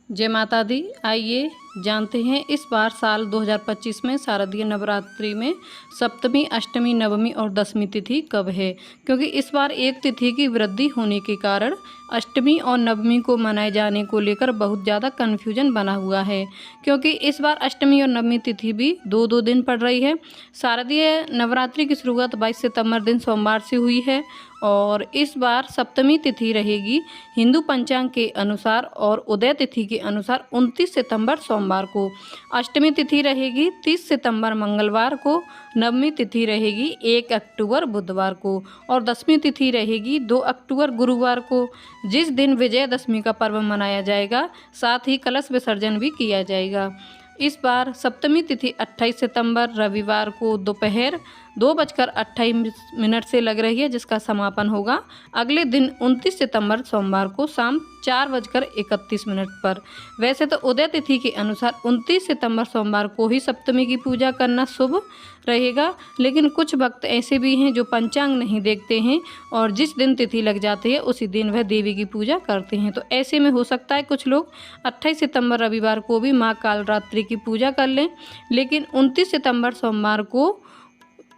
जय माता दी। आइए जानते हैं इस बार साल 2025 में शारदीय नवरात्रि में सप्तमी, अष्टमी, नवमी और दशमी तिथि कब है। क्योंकि इस बार एक तिथि की वृद्धि होने के कारण अष्टमी और नवमी को मनाए जाने को लेकर बहुत ज़्यादा कन्फ्यूजन बना हुआ है। क्योंकि इस बार अष्टमी और नवमी तिथि भी दो दिन पड़ रही है। शारदीय नवरात्रि की शुरुआत 22 सितंबर दिन सोमवार से हुई है और इस बार सप्तमी तिथि रहेगी हिंदू पंचांग के अनुसार और उदय तिथि के अनुसार 29 सितंबर सोमवार को। अष्टमी तिथि रहेगी 30 सितंबर मंगलवार को। नवमी तिथि रहेगी 1 अक्टूबर बुधवार को और दशमी तिथि रहेगी 2 अक्टूबर गुरुवार को, जिस दिन विजयदशमी का पर्व मनाया जाएगा। साथ ही कलश विसर्जन भी किया जाएगा। इस बार सप्तमी तिथि 28 सितंबर रविवार को दोपहर 2:28 से लग रही है, जिसका समापन होगा अगले दिन 29 सितंबर सोमवार को शाम 4:31 पर। वैसे तो उदय तिथि के अनुसार 29 सितंबर सोमवार को ही सप्तमी की पूजा करना शुभ रहेगा, लेकिन कुछ भक्त ऐसे भी हैं जो पंचांग नहीं देखते हैं और जिस दिन तिथि लग जाती है उसी दिन वह देवी की पूजा करते हैं। तो ऐसे में हो सकता है कुछ लोग 28 सितंबर रविवार को भी माँ कालरात्रि की पूजा कर लें, लेकिन 29 सितंबर सोमवार को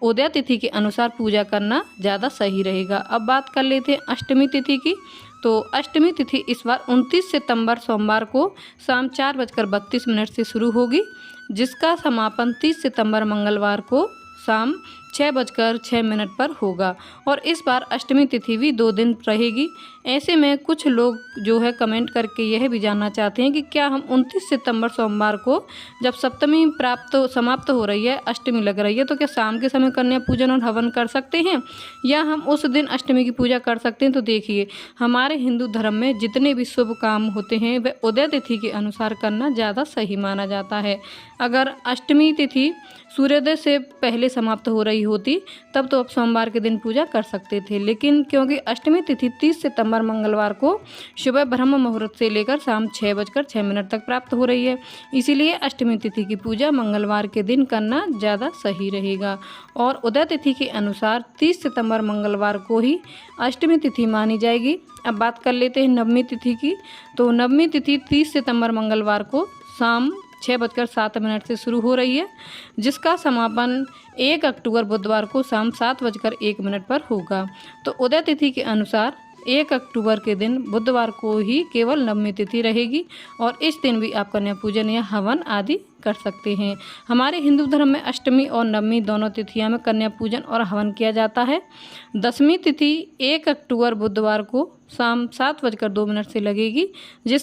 उदय तिथि के अनुसार पूजा करना ज़्यादा सही रहेगा। अब बात कर लेते हैं अष्टमी तिथि की। तो अष्टमी तिथि इस बार 29 सितंबर सोमवार को शाम 4:32 से शुरू होगी, जिसका समापन 30 सितंबर मंगलवार को शाम 6:06 पर होगा और इस बार अष्टमी तिथि भी 2 दिन रहेगी। ऐसे में कुछ लोग जो है कमेंट करके यह भी जानना चाहते हैं कि क्या हम 29 सितंबर सोमवार को जब सप्तमी समाप्त हो रही है, अष्टमी लग रही है, तो क्या शाम के समय कन्या पूजन और हवन कर सकते हैं या हम उस दिन अष्टमी की पूजा कर सकते हैं। तो देखिए, हमारे हिंदू धर्म में जितने भी शुभ काम होते हैं वह उदय तिथि के अनुसार करना ज़्यादा सही माना जाता है। अगर अष्टमी तिथि सूर्योदय से पहले समाप्त हो रही होती तब तो आप सोमवार के दिन पूजा कर सकते थे, लेकिन क्योंकि अष्टमी तिथि 30 सितंबर मंगलवार को सुबह ब्रह्म मुहूर्त से लेकर शाम 6:06 तक प्राप्त हो रही है, इसीलिए अष्टमी तिथि की पूजा मंगलवार के दिन करना ज़्यादा सही रहेगा। और उदय तिथि के अनुसार 30 सितंबर मंगलवार को ही अष्टमी तिथि मानी जाएगी। अब बात कर लेते हैं नवमी तिथि की। तो नवमी तिथि 30 सितंबर मंगलवार को शाम 6:07 से शुरू हो रही है, जिसका समापन 1 अक्टूबर बुधवार को शाम 7:01 पर होगा। तो उदय तिथि के अनुसार 1 अक्टूबर के दिन बुधवार को ही केवल नवमी तिथि रहेगी और इस दिन भी आप कन्या पूजन या हवन आदि कर सकते हैं। हमारे हिंदू धर्म में अष्टमी और नवमी दोनों तिथियों में कन्या पूजन और हवन किया जाता है। दशमी तिथि 1 अक्टूबर बुधवार को शाम 7:02 से लगेगी, जिस